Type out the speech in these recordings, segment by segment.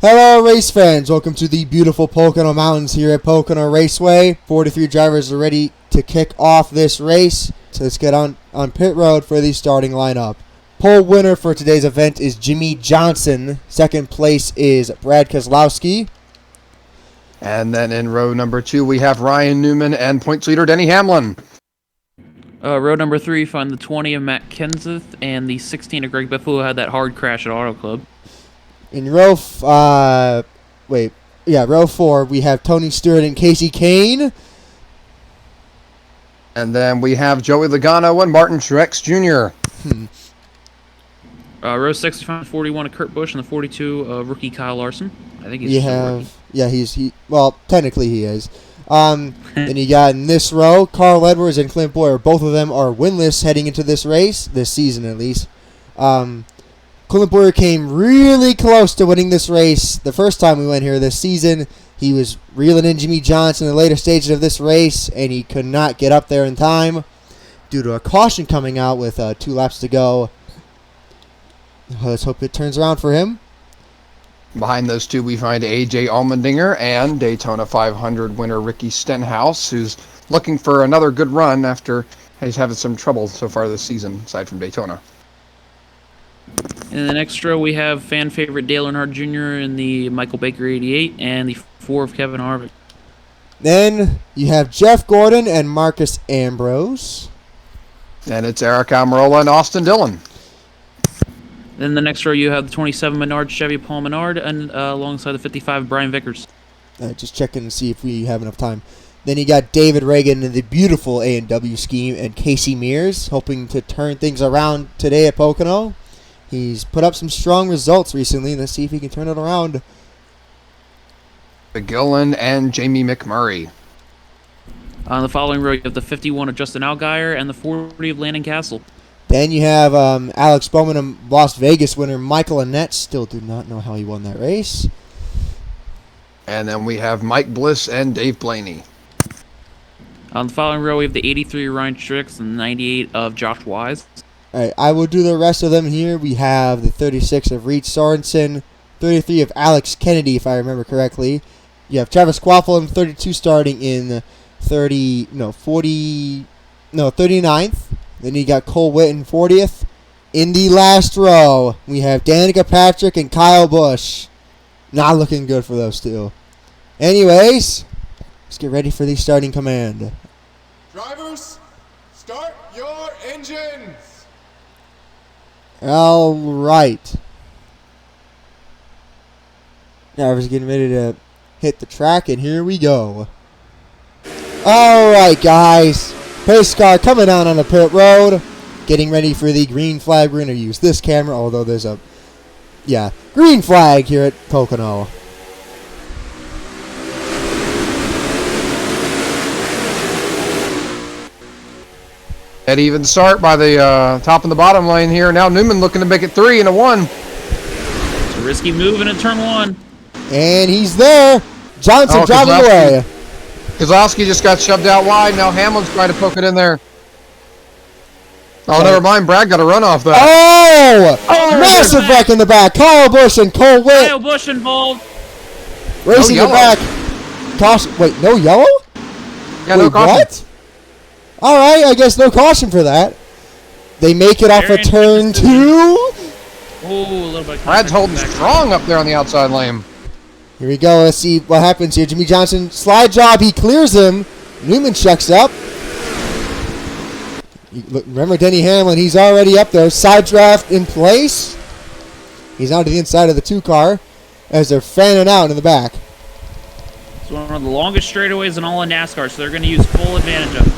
Hello race fans, welcome to the beautiful Pocono Mountains here at Pocono Raceway. 43 drivers are ready to kick off this race, so let's get on pit road for the starting lineup. Pole winner for today's event is Jimmie Johnson. Second place is Brad Keselowski. And then in row number 2 we have Ryan Newman and points leader Denny Hamlin. Row number 3, find the 20 of Matt Kenseth and the 16 of Greg Biffle, who had that hard crash at Auto Club. In row 4, we have Tony Stewart and Kasey Kahne. And then we have Joey Logano and Martin Truex Jr. Row 6, we find 41 of Kurt Busch and the 42 of rookie Kyle Larson. I think he's technically he is. Then you got in this row, Carl Edwards and Clint Bowyer. Both of them are winless heading into this race, this season at least. Clint Bowyer came really close to winning this race the first time we went here this season. He was reeling in Jimmie Johnson in the later stages of this race, and he could not get up there in time due to a caution coming out with 2 laps to go. Let's hope it turns around for him. Behind those two, we find A.J. Allmendinger and Daytona 500 winner Ricky Stenhouse, who's looking for another good run after he's having some trouble so far this season, aside from Daytona. In the next row, we have fan favorite Dale Earnhardt Jr. in the Michael Baker 88 and the 4 of Kevin Harvick. Then you have Jeff Gordon and Marcus Ambrose. And it's Aric Almirola and Austin Dillon. Then the next row, you have the 27 Menard Chevy Paul Menard and alongside the 55 Brian Vickers. Just checking to see if we have enough time. Then you got David Reagan in the beautiful A&W scheme and Casey Mears hoping to turn things around today at Pocono. He's put up some strong results recently. Let's see if he can turn it around. Dillon and Jamie McMurray. On the following row, you have the 51 of Justin Allgaier and the 40 of Landon Castle. Then you have Alex Bowman and Las Vegas winner Michael Annett. Still do not know how he won that race. And then we have Mike Bliss and Dave Blaney. On the following row, we have the 83 of Ryan Truex and the 98 of Josh Wise. All right, I will do the rest of them here. We have the 36 of Reed Sorensen, 33 of Alex Kennedy, if I remember correctly. You have Travis Quaffle in 32 starting in 39th. Then you got Cole Whitten 40th. In the last row, we have Danica Patrick and Kyle Busch. Not looking good for those two. Anyways, let's get ready for the starting command. Drivers, start your engines. All right. Drivers getting ready to hit the track, and here we go. All right, guys. Pace car coming down on the pit road, getting ready for the green flag. We're going to use this camera, although there's a, green flag here at Pocono. At even start by the top and the bottom lane here. Now Newman looking to make it 3 and a 1. It's a risky move in turn 1. And he's there. Johnson driving away. Keselowski just got shoved out wide. Now Hamlin's trying to poke it in there. Oh, never mind. Brad got a run off that. Oh, massive wreck in the back. Kyle Busch and Cole Whitt. Kyle Busch involved. Racing the back. Caution. Wait, no yellow? Yeah, no caution. What? All right, I guess no caution for that. They make it off of turn 2. Oh, a little bit. Brad's holding strong up there on the outside lane. Here we go. Let's see what happens here. Jimmie Johnson, slide job. He clears him. Newman checks up. Remember Denny Hamlin. He's already up there. Side draft in place. He's now to the inside of the 2 car as they're fanning out in the back. It's one of the longest straightaways in all of NASCAR, so they're going to use full advantage of it.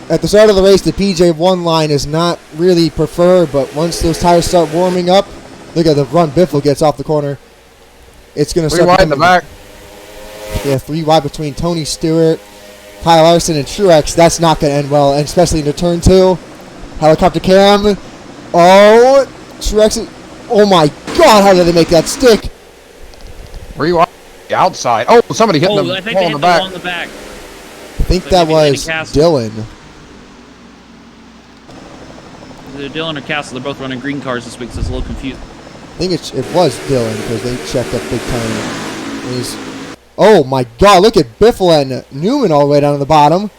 At the start of the race, the PJ1 line is not really preferred, but once those tires start warming up, look at the run Biffle gets off the corner. It's going to start 3 wide in the back. Yeah, 3 wide between Tony Stewart, Kyle Larson, and Truex. That's not going to end well, and especially into turn 2. Helicopter cam. Oh, Truex. Oh, my God, how did they make that stick? 3 wide. The outside. Oh, somebody hit them. I think they hit the wall in the back. I think that was Dillon. Either Dillon or Castle, they're both running green cars this week, so it's a little confused. think it was Dillon because they checked up big time. Oh my God! Look at Biffle and Newman all the way down to the bottom.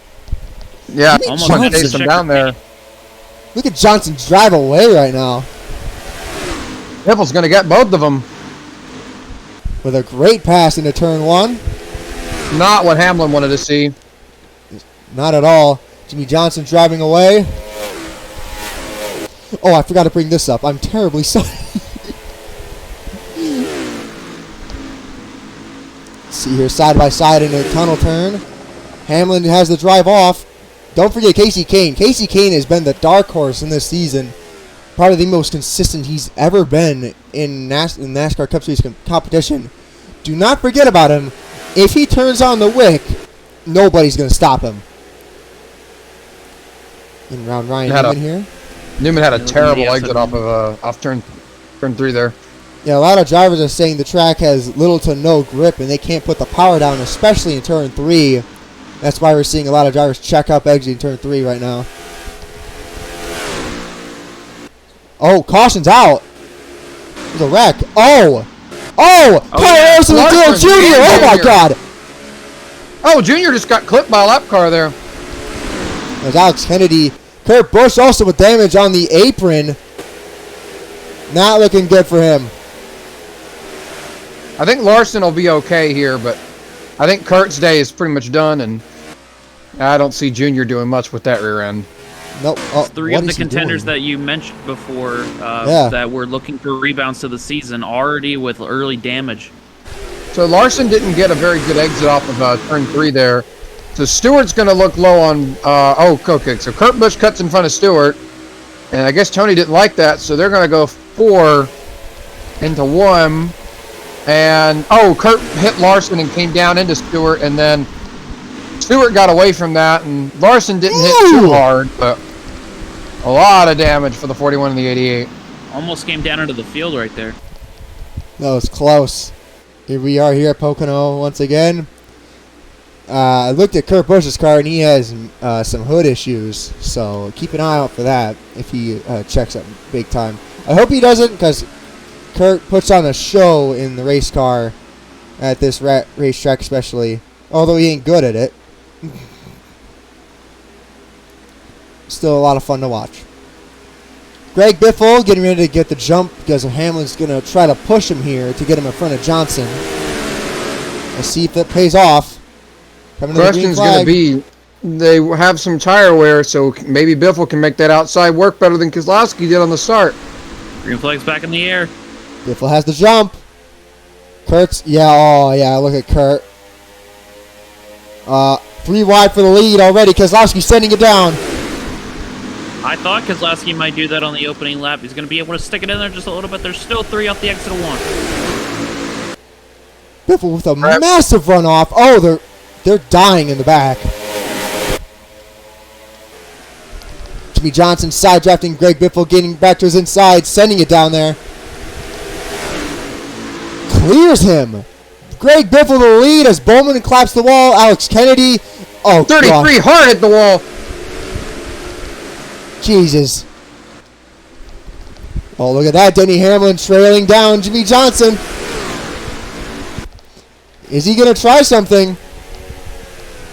Yeah, almost chase them down there. Look at Johnson drive away right now Biffle's going to get both of them. with a great pass into turn 1. Not what Hamlin wanted to see. Not at all. Jimmie Johnson driving away. Oh, I forgot to bring this up. I'm terribly sorry. See here, side by side in a tunnel turn. Hamlin has the drive off. Don't forget Kasey Kahne. Kasey Kahne has been the dark horse in this season. Probably the most consistent he's ever been in NASCAR Cup Series competition. Do not forget about him. If he turns on the wick, nobody's going to stop him. In round Ryan Newman here. Newman had a terrible exit off turn 3 there. Yeah, a lot of drivers are saying the track has little to no grip and they can't put the power down, especially in turn 3. That's why we're seeing a lot of drivers check up exiting turn 3 right now. Oh, caution's out. There's a wreck. Oh, Larson and Dillon Jr. Oh my God. Oh, Jr. just got clipped by a lap car there. There's Alex Kennedy. Kurt Busch also with damage on the apron. Not looking good for him. I think Larson will be okay here, but I think Kurt's day is pretty much done, and I don't see Jr. doing much with that rear end. Nope. Three of the contenders that you mentioned before that were looking for rebounds to the season already with early damage. So Larson didn't get a very good exit off of turn 3 there. So Stewart's going to look low on... okay. So Kurt Busch cuts in front of Stewart. And I guess Tony didn't like that, so they're going to go 4 into 1. And, Kurt hit Larson and came down into Stewart, and then Stewart got away from that, and Larson didn't hit too hard, but a lot of damage for the 41 and the 88. Almost came down into the field right there. That was close. Here we are here at Pocono once again. I looked at Kurt Busch's car, and he has some hood issues, so keep an eye out for that if he checks up big time. I hope he doesn't, because Kurt puts on a show in the race car at this racetrack especially, although he ain't good at it. Still a lot of fun to watch. Greg Biffle getting ready to get the jump because Hamlin's going to try to push him here to get him in front of Johnson. Let's see if that pays off. The question's going to be, they have some tire wear, so maybe Biffle can make that outside work better than Keselowski did on the start. Green flag's back in the air. Biffle has the jump. Kurt's, look at Kurt. 3 wide for the lead already. Keselowski sending it down. I thought Keselowski might do that on the opening lap. He's going to be able to stick it in there just a little bit. There's still 3 off the exit of 1. Biffle with a massive runoff. Oh, they're dying in the back. Jimmie Johnson side drafting Greg Biffle, getting back to his inside, sending it down there. Clears him. Greg Biffle the lead as Bowman claps the wall. Alex Kennedy. Oh, 33 God. hard hit the wall. Jesus. Oh, look at that. Denny Hamlin trailing down Jimmie Johnson. Is he going to try something?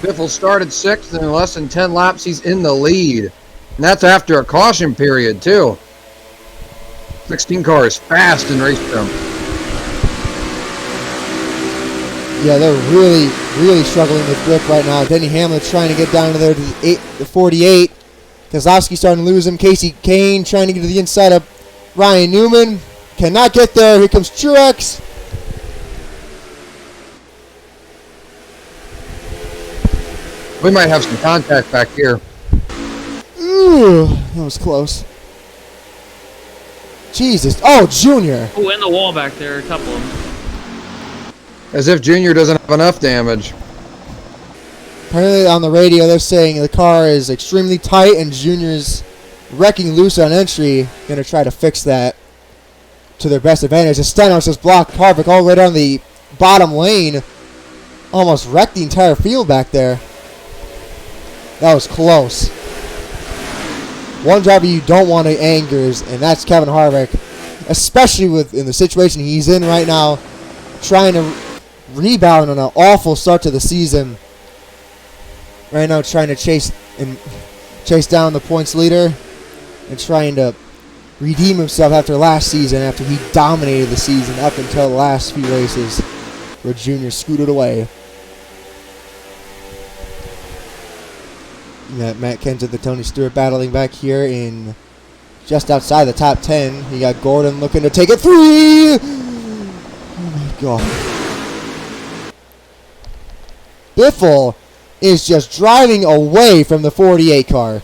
Biffle started 6th, and in less than 10 laps, he's in the lead. And that's after a caution period, too. 16 car is fast in race term. Yeah, they're really, really struggling with grip right now. Denny Hamlin trying to get down to there to the 48. Keselowski starting to lose him. Kasey Kahne trying to get to the inside of Ryan Newman. Cannot get there. Here comes Truex. We might have some contact back here. Ooh, that was close. Jesus. Oh, Junior. Oh, in the wall back there, a couple of them. As if Junior doesn't have enough damage. Apparently on the radio they're saying the car is extremely tight and Junior's wrecking loose on entry. Going to try to fix that to their best advantage. As Stenhouse has blocked Harvick all the way down the bottom lane. Almost wrecked the entire field back there. That was close. One driver you don't want to anger, and that's Kevin Harvick. especially in the situation he's in right now, trying to rebound on an awful start to the season. Right now, trying to chase down the points leader and trying to redeem himself after last season, after he dominated the season up until the last few races where Junior scooted away. You got Matt Kenseth and Tony Stewart battling back here in just outside the top 10. You got Gordon looking to take it 3. Oh my God. Biffle is just driving away from the 48 car.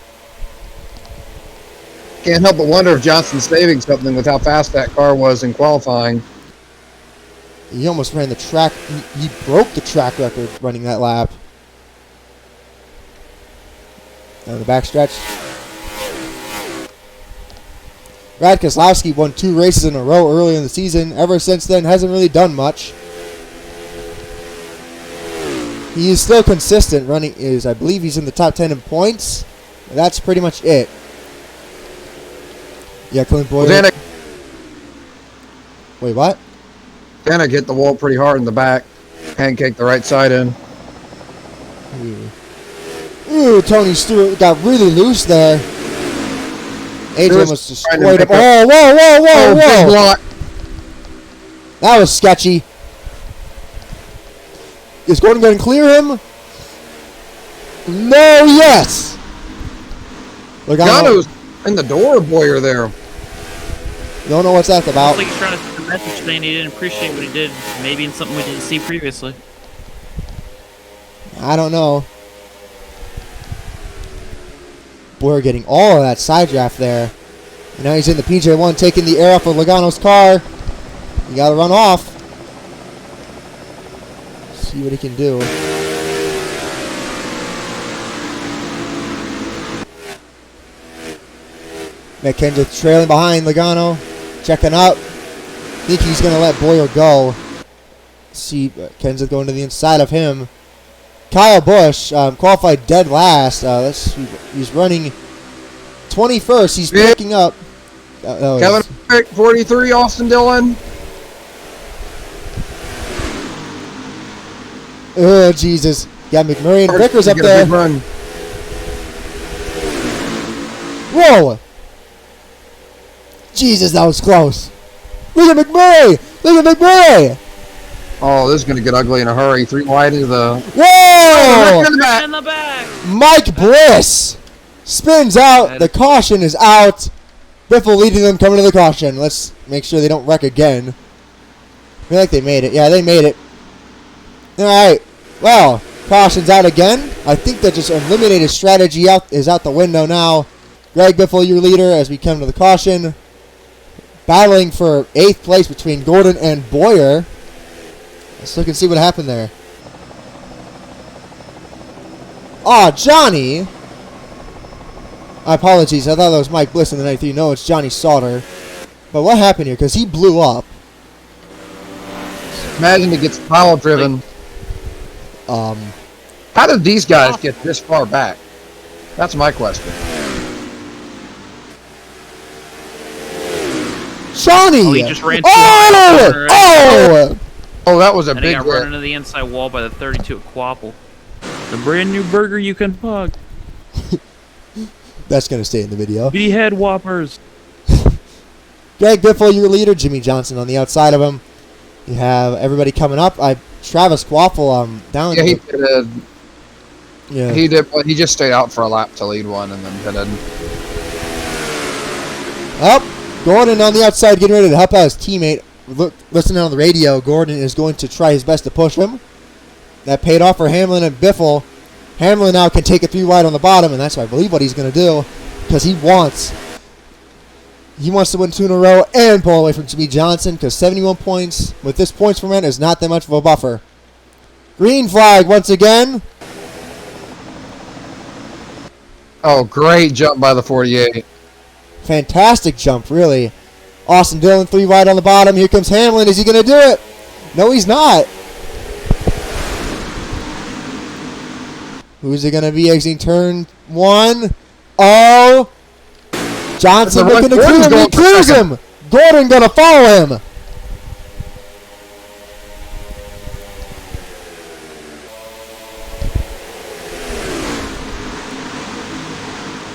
Can't help but wonder if Johnson's saving something with how fast that car was in qualifying. He almost ran the track. He broke the track record running that lap. Down the backstretch. Brad Keselowski won 2 races in a row earlier in the season. Ever since then, hasn't really done much. He is still consistent running. I believe he's in the top 10 in points. That's pretty much it. Yeah, Clint Bowyer. Wait, what? Danik hit the wall pretty hard in the back. Pancaked the right side in. Ooh, Tony Stewart got really loose there. AJ almost destroyed him. Oh, whoa. Block. That was sketchy. Is Gordon going to clear him? No, yes. Logano's in the door of Bowyer there. Don't know what's that about. I think he's trying to send a message saying he didn't appreciate what he did. Maybe in something we didn't see previously. I don't know. Bowyer getting all of that side draft there. And now he's in the PJ1 taking the air off of Logano's car. You got to run off. See what he can do. Matt Kenseth trailing behind Logano. Checking up. Think he's going to let Bowyer go. See Kenseth going to the inside of him. Kyle Busch qualified dead last. He's running 21st. He's picking up. Kevin Harvick, 43, Austin Dillon. Oh, Jesus. Got McMurray and Vickers up there. Whoa. Jesus, that was close. Look at McMurray. Oh, this is going to get ugly in a hurry. 3 wide into the... Whoa! In the back. Mike Bliss spins out. The caution is out. Biffle leading them coming to the caution. Let's make sure they don't wreck again. I feel like they made it. Yeah, they made it. Alright. Well, caution's out again. I think that just eliminated strategy is out the window now. Greg Biffle, your leader, as we come to the caution. Battling for 8th place between Gordon and Bowyer. Let's look and see what happened there. Aw, Johnny! Apologies, I thought that was Mike Bliss in the 93. No, it's Johnny Sauter. But what happened here? Because he blew up. Imagine he gets pile driven. How did these guys get this far back? That's my question. Johnny! Oh, he just ran Oh, that was a and big he got run into the inside wall by the 32 at Quapple. The brand new burger you can hug. That's going to stay in the video. Behead Whoppers. Greg Biffle, your leader. Jimmie Johnson on the outside of him. You have everybody coming up. Travis Quaffle down. Yeah, he did. Yeah. He did. Well, he just stayed out for a lap to lead one and then pitted. Up. Gordon on the outside getting ready to help out his teammate. Listening on the radio, Gordon is going to try his best to push him. That paid off for Hamlin and Biffle. Hamlin now can take it 3 wide on the bottom, and that's, I believe, what he's going to do. Because he wants to win 2 in a row and pull away from Jimmie Johnson, because 71 points with this points ferment is not that much of a buffer. Green flag once again. Oh, great jump by the 48. Fantastic jump, really. Austin Dillon 3 wide on the bottom. Here comes Hamlin. Is he going to do it? No, he's not. Who's it going to be exiting turn 1? Oh. Johnson looking to clear him. He clears him. Gordon gonna follow him.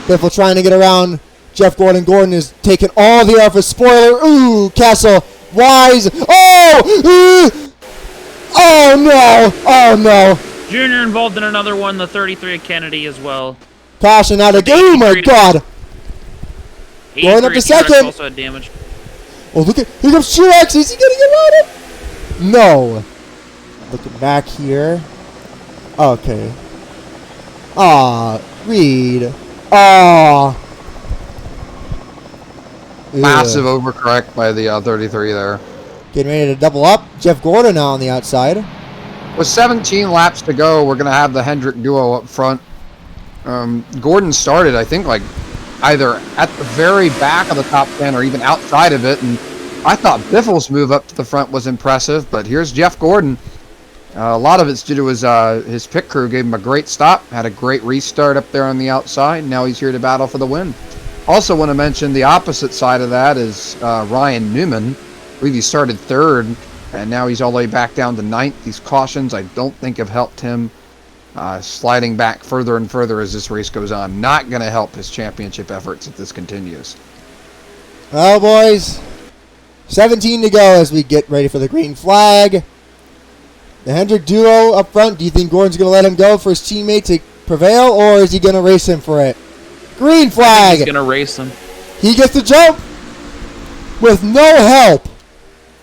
Biffle trying to get around Jeff Gordon. Gordon is taking all the air off his spoiler. Ooh, Kessel. Wise. Oh! Oh no! Oh no! Junior involved in another one, the 33 of Kennedy as well. Caution out of game. Oh my god! Going up to second. Also had damage. Oh, look at, here comes Truex. Is he gonna get around him? No. Looking back here. Okay. Reed. Massive overcorrect by the 33 there. Getting ready to double up. Jeff Gordon now on the outside. With 17 laps to go, we're going to have the Hendrick duo up front. Gordon started, I think, like either at the very back of the top 10 or even outside of it. And I thought Biffle's move up to the front was impressive, but here's Jeff Gordon. A lot of it's due to his pit crew gave him a great stop, had a great restart up there on the outside. Now he's here to battle for the win. Also want to mention the opposite side of that is Ryan Newman. I believe he started third, and now he's all the way back down to ninth. These cautions I don't think have helped him, sliding back further and further as this race goes on. Not going to help his championship efforts if this continues. Well, boys, 17 to go as we get ready for the green flag. The Hendrick duo up front, do you think Gordon's going to let him go for his teammate to prevail, or is he going to race him for it? Green flag! He's going to race him. He gets the jump with no help.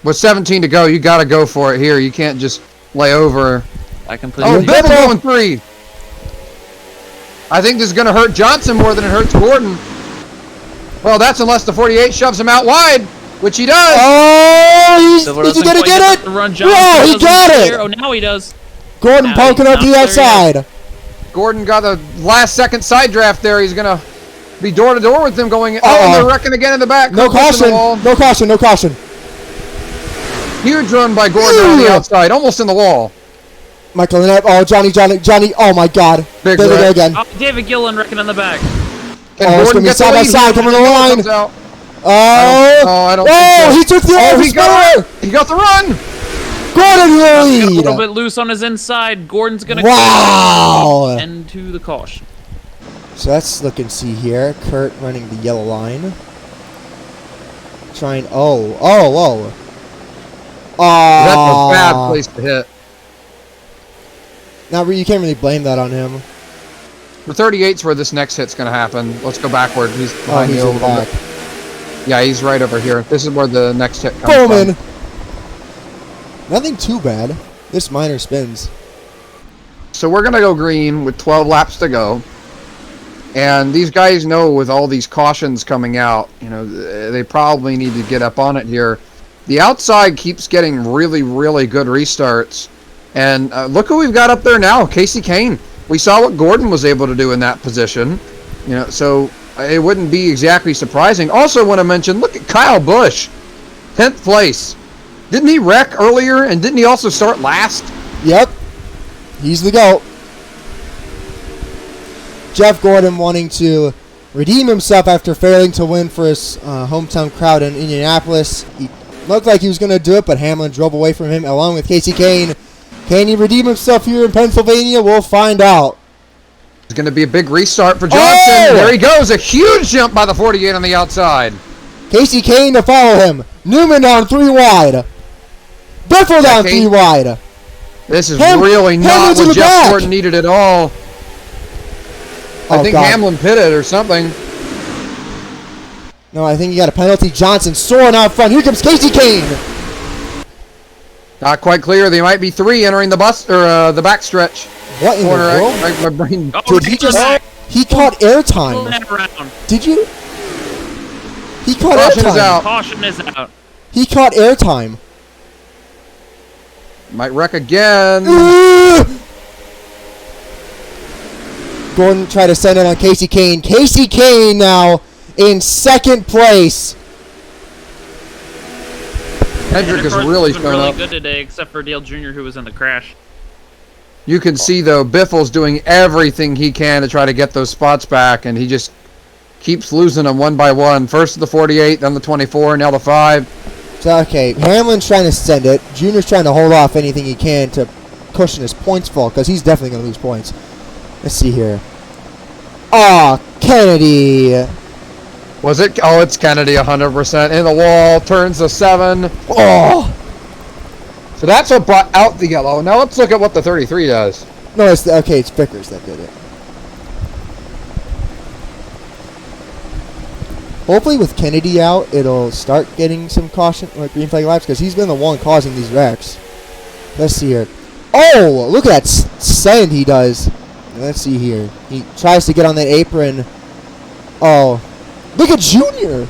With 17 to go, you got to go for it here. You can't just lay over. I completely Oh, Biffle going 3. I think this is going to hurt Johnson more than it hurts Gordon. Well, that's unless the 48 shoves him out wide, which he does. Oh, is he going to get it? Run. No, he got it. Oh, now he does. Gordon Now poking up to the outside. Gordon got a last-second side draft there. He's going to be door-to-door with them going. Oh, and they're wrecking again in the back. No caution. No caution. No caution. Huge run by Gordon on the outside, almost in the wall. Michael Lynette. Oh, Johnny. Oh, my God. Big there they go again. Oh, David Gillen wrecking in the back. And it's going to be side by side coming to the line. I don't think so. He took the he got the run. Gordon lead. A little bit loose on his inside. Gordon's going to wow. end to the caution. So let's look and see here. Kurt running the yellow line. Trying. Oh. That's a bad place to hit. Now you can't really blame that on him. The 38's where this next hit's going to happen. Let's go backward. He's behind he's you a in little back. bit. Yeah, he's right over here. This is where the next hit comes Bowman. from. Nothing too bad. This minor spins. So we're going to go green with 12 laps to go. And these guys know with all these cautions coming out, you know, they probably need to get up on it here. The outside keeps getting really, really good restarts. And look who we've got up there now, Kasey Kahne. We saw what Gordon was able to do in that position. You know, so it wouldn't be exactly surprising. Also want to mention, look at Kyle Busch, 10th place. Didn't he wreck earlier, and didn't he also start last? Yep. He's the GOAT. Jeff Gordon wanting to redeem himself after failing to win for his hometown crowd in Indianapolis. He looked like he was going to do it, but Hamlin drove away from him along with Kasey Kahne. Can he redeem himself here in Pennsylvania? We'll find out. It's going to be a big restart for Johnson. Oh! There he goes. A huge jump by the 48 on the outside. Kasey Kahne to follow him. Newman down 3 wide. Biffle down 3 wide. This is really not what Jeff Gordon needed at all. I think Hamlin pitted or something. No, I think he got a penalty. Johnson soaring out front. Here comes Kasey Kahne. Not quite clear. There might be 3 entering the bus or the backstretch. What in the world? My brain. Did he just? He caught airtime. Did you? He caught airtime. Caution is out. He caught airtime. Might wreck again. Gordon tried to send it on Kasey Kahne. Kasey Kahne now in 2nd place. Hendrick is really showing up. Good today, except for Dale Jr., who was in the crash. You can see though, Biffle's doing everything he can to try to get those spots back, and he just keeps losing them one by one. First the 48, then the 24, now the 5. So, okay, Hamlin's trying to send it. Junior's trying to hold off anything he can to cushion his points fall, because he's definitely going to lose points. Let's see here. Oh, Kennedy. Was it? Oh, it's Kennedy 100% in the wall. Turns the 7. Oh. So that's what brought out the yellow. Now let's look at what the 33 does. No, it's it's Vickers that did it. Hopefully with Kennedy out, it'll start getting some caution, like green flag laps, because he's been the one causing these wrecks. Let's see here. Oh, look at that send he does. Let's see here. He tries to get on that apron. Oh, look at Junior.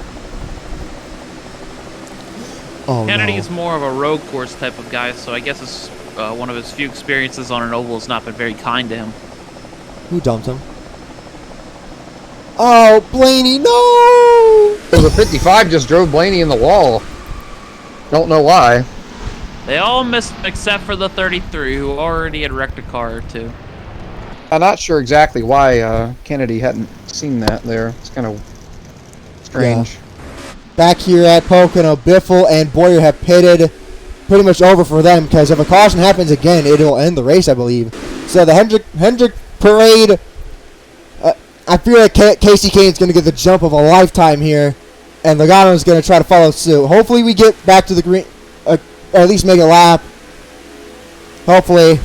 Oh, Kennedy's no. more of a road course type of guy, so I guess it's one of his few experiences on an oval has not been very kind to him. Who dumped him? Oh, Blaney, no! So the 55 just drove Blaney in the wall. Don't know why. They all missed except for the 33, who already had wrecked a car or two. I'm not sure exactly why Kennedy hadn't seen that there. It's kind of strange. Yeah. Back here at Pocono, Biffle and Bowyer have pitted. Pretty much over for them, because if a caution happens again, it'll end the race, I believe. So the Hendrick parade, I feel like Kasey Kahne's going to get the jump of a lifetime here, and Logano's going to try to follow suit. Hopefully we get back to the green, or at least make a lap. Hopefully.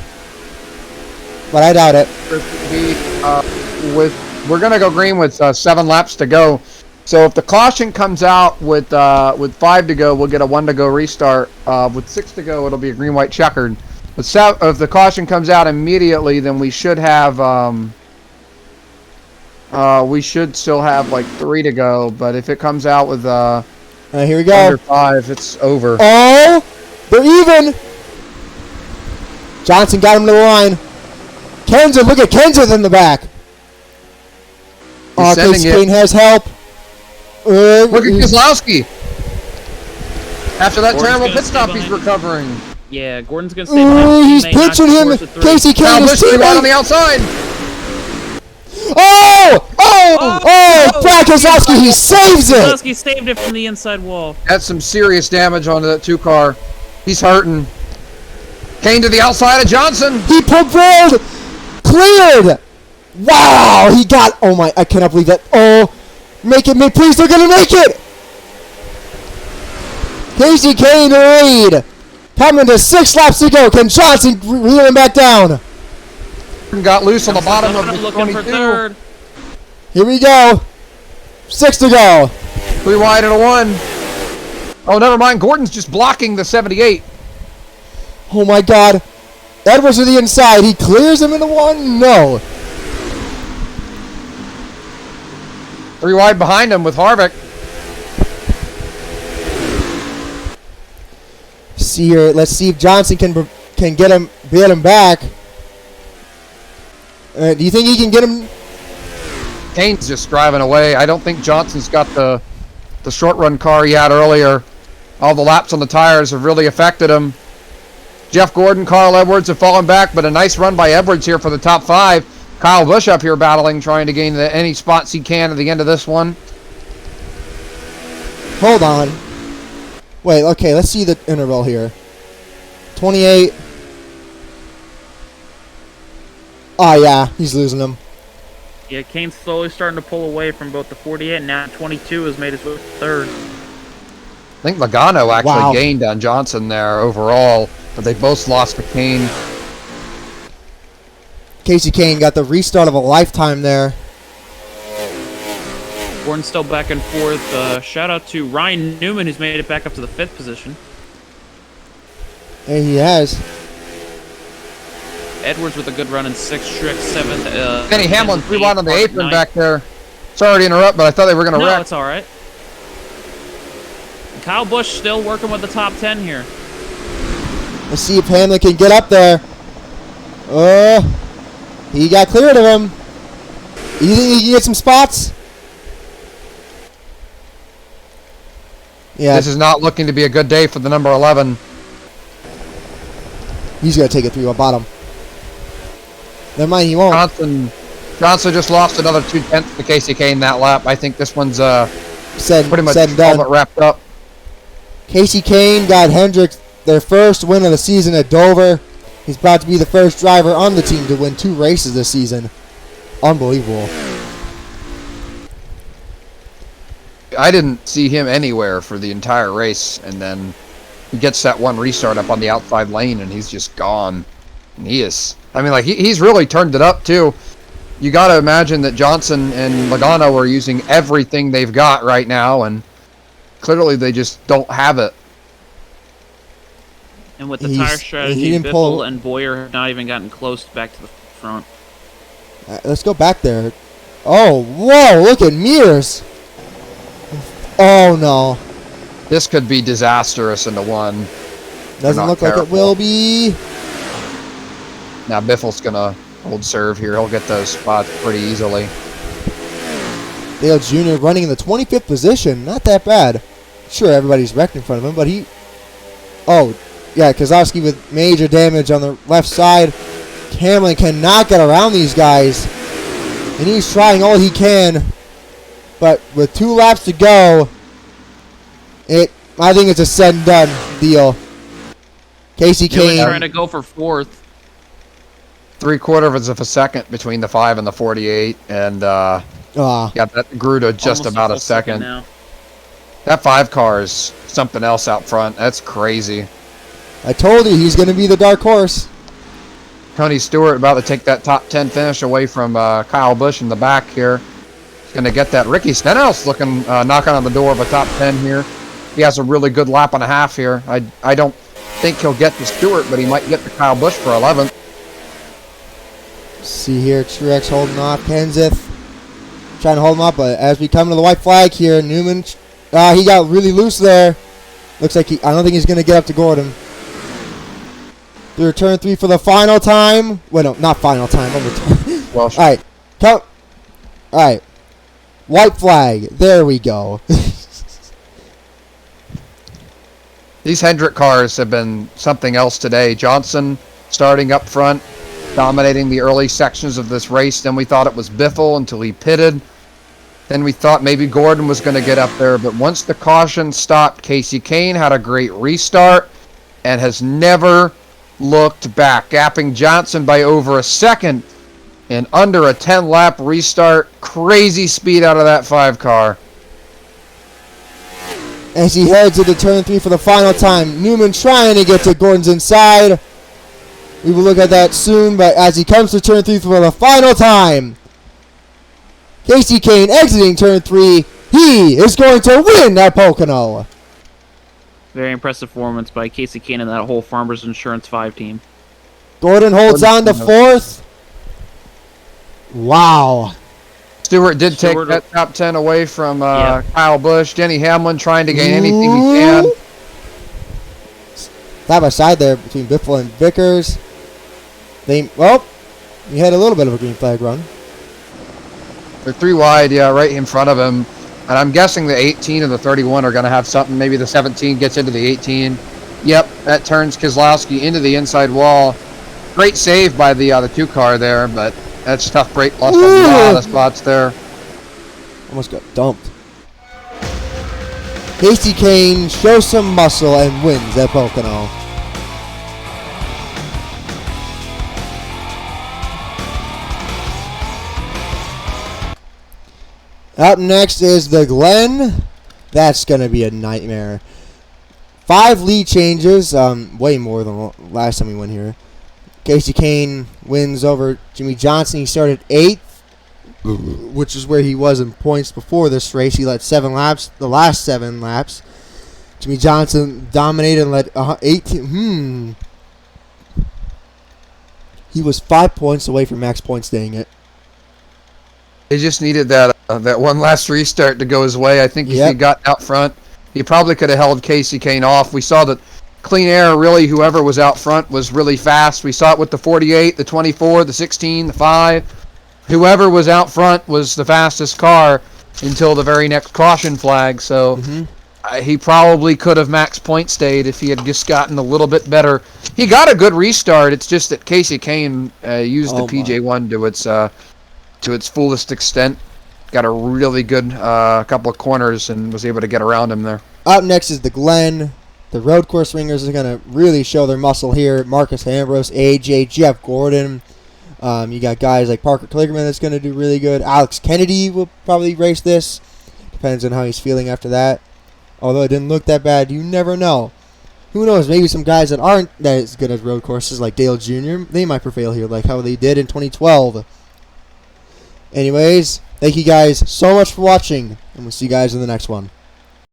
But I doubt it. We're going to go green with 7 laps to go. So if the caution comes out with 5 to go, we'll get a 1 to go restart. With 6 to go, it'll be a green-white checkered. But if the caution comes out immediately, then we should have we should still have like 3 to go. But if it comes out with here we go. under 5, it's over. Oh, they're even. Johnson got him to the line. Kenseth, look at Kenseth in the back. Oh, Kasey Kahne has help. Look at Keselowski. After that Gordon's terrible gonna pit stay stop behind he's him. recovering. Yeah, Gordon's going to stay behind He's his teammate, not pitching him. towards the 3. Kasey Kyle Kahne is Busch right on the teammate. outside. Brad Keselowski, he saves it. Keselowski saved it from the inside wall. That's some serious damage onto that 2 car. He's hurting. Kahne to the outside of Johnson. He pulled forward. Cleared. Wow, he got. Oh my! I cannot believe that. Oh, make it, please! They're gonna make it. Kasey Kahne lead. Coming to 6 laps to go. Can Johnson reel him back down? Got loose on the bottom of the looking 22. for third. Here we go. 6 to go. 3 wide and a 1. Oh, never mind. Gordon's just blocking the 78. Oh my God. Edwards to the inside. He clears him in the 1. No. 3 wide behind him with Harvick. See here. Let's see if Johnson can get him back. Do you think he can get him? Kahne's just driving away. I don't think Johnson's got the short run car he had earlier. All the laps on the tires have really affected him. Jeff Gordon, Carl Edwards have fallen back, but a nice run by Edwards here for the top 5. Kyle Busch up here battling, trying to gain any spots he can at the end of this one. Hold on. Wait, okay, let's see the interval here. 28. Oh, yeah, he's losing them. Yeah, Kane's slowly starting to pull away from both the 48 and now 22 has made his way to 3rd. I think Logano actually gained on Johnson there overall, but they both lost to Kahne. Kasey Kahne got the restart of a lifetime there. Gordon's still back and forth. Shout out to Ryan Newman, who's made it back up to the 5th position. And he has. Edwards with a good run in 6th, Truex 7th. Denny Hamlin 3 wide on the Harvick apron 9th. back there. Sorry to interrupt, but I thought they were going to No, wreck. it's all right. Kyle Busch still working with the top 10 here. Let's see if Hamlin can get up there. He got cleared of him. You think he can get some spots? Yeah. This is not looking to be a good day for the number 11. He's going to take it through a bottom. Never mind, he won't. Johnson Johnson just lost another 2/10 to Kasey Kahne that lap. I think this one's pretty much said and done. all but wrapped up. Kasey Kahne got Hendrick their first win of the season at Dover. He's about to be the first driver on the team to win 2 races this season. Unbelievable. I didn't see him anywhere for the entire race, and then he gets that one restart up on the outside lane, and he's just gone. And he's really turned it up, too. You got to imagine that Johnson and Logano are using everything they've got right now, and clearly they just don't have it. And with the tire strategy, Biffle and Bowyer have not even gotten close back to the front. Let's go back there. Oh, whoa, look at Mears. Oh, no. This could be disastrous into one. Doesn't look like it will be. Now Biffle's going to hold serve here. He'll get those spots pretty easily. Dale Jr. running in the 25th position. Not that bad. Sure, everybody's wrecked in front of him, but he... Oh, yeah, Keselowski with major damage on the left side. Hamlin cannot get around these guys. And he's trying all he can. But with 2 laps to go, I think it's a said and done deal. Kasey Kahne trying to go for 4th. 3/4 of a second between the 5 and the 48, and yeah, that grew to just about a second. Now. That 5 car is something else out front. That's crazy. I told you he's going to be the dark horse. Tony Stewart about to take that top 10 finish away from Kyle Busch in the back here. He's going to get that. Ricky Stenhouse looking knocking on the door of a top 10 here. He has a really good lap and a half here. I don't think he'll get to Stewart, but he might get to Kyle Busch for 11th. See here, Truex holding off Kenseth. Trying to hold him up, but as we come to the white flag here, Newman, he got really loose there. Looks like I don't think he's going to get up to Gordon. Through turn 3 for the final time. Wait, no, not final time. Well, all right. Count. All right. White flag. There we go. These Hendrick cars have been something else today. Johnson starting up front, dominating the early sections of this race. Then we thought it was Biffle until he pitted. Then we thought maybe Gordon was going to get up there. But once the caution stopped, Kasey Kahne had a great restart and has never looked back, gapping Johnson by over a second and under a 10-lap restart. Crazy speed out of that 5 car. As he heads into turn 3 for the final time, Newman trying to get to Gordon's inside. We will look at that soon, but as he comes to turn 3 for the final time, Kasey Kahne exiting turn 3. He is going to win at Pocono. Very impressive performance by Kasey Kahne and that whole Farmers Insurance 5 team. Gordon holds on to 4th. Wow. Stewart did take that top 10 away from Kyle Busch. Denny Hamlin trying to gain anything he can. Side by side there between Biffle and Vickers. He had a little bit of a green flag run. They're 3 wide, right in front of him. And I'm guessing the 18 and the 31 are going to have something. Maybe the 17 gets into the 18. Yep, that turns Keselowski into the inside wall. Great save by the 2 car there, but that's tough break. Lost a lot of spots there. Almost got dumped. Kasey Kahne shows some muscle and wins at Pocono. Up next is the Glen. That's going to be a nightmare. 5 lead changes, way more than last time we went here. Kasey Kahne wins over Jimmie Johnson. He started 8th, which is where he was in points before this race. He led 7 laps, the last 7 laps. Jimmie Johnson dominated and led 18. He was 5 points away from max points, dang it. He just needed that one last restart to go his way. I think if he got out front, he probably could have held Kasey Kahne off. We saw that Clean Air, really, whoever was out front was really fast. We saw it with the 48, the 24, the 16, the 5. Whoever was out front was the fastest car until the very next caution flag. So he probably could have max point stayed if he had just gotten a little bit better. He got a good restart. It's just that Kasey Kahne used the PJ1 to its to its fullest extent. Got a really good couple of corners and was able to get around him there. Up next is the Glen. The road course ringers are going to really show their muscle here. Marcus Ambrose, AJ, Jeff Gordon. You got guys like Parker Kligerman that's going to do really good. Alex Kennedy will probably race this. Depends on how he's feeling after that. Although it didn't look that bad, you never know. Who knows, maybe some guys that aren't that as good at road courses like Dale Jr., they might prevail here like how they did in 2012. Anyways, thank you guys so much for watching, and we'll see you guys in the next one.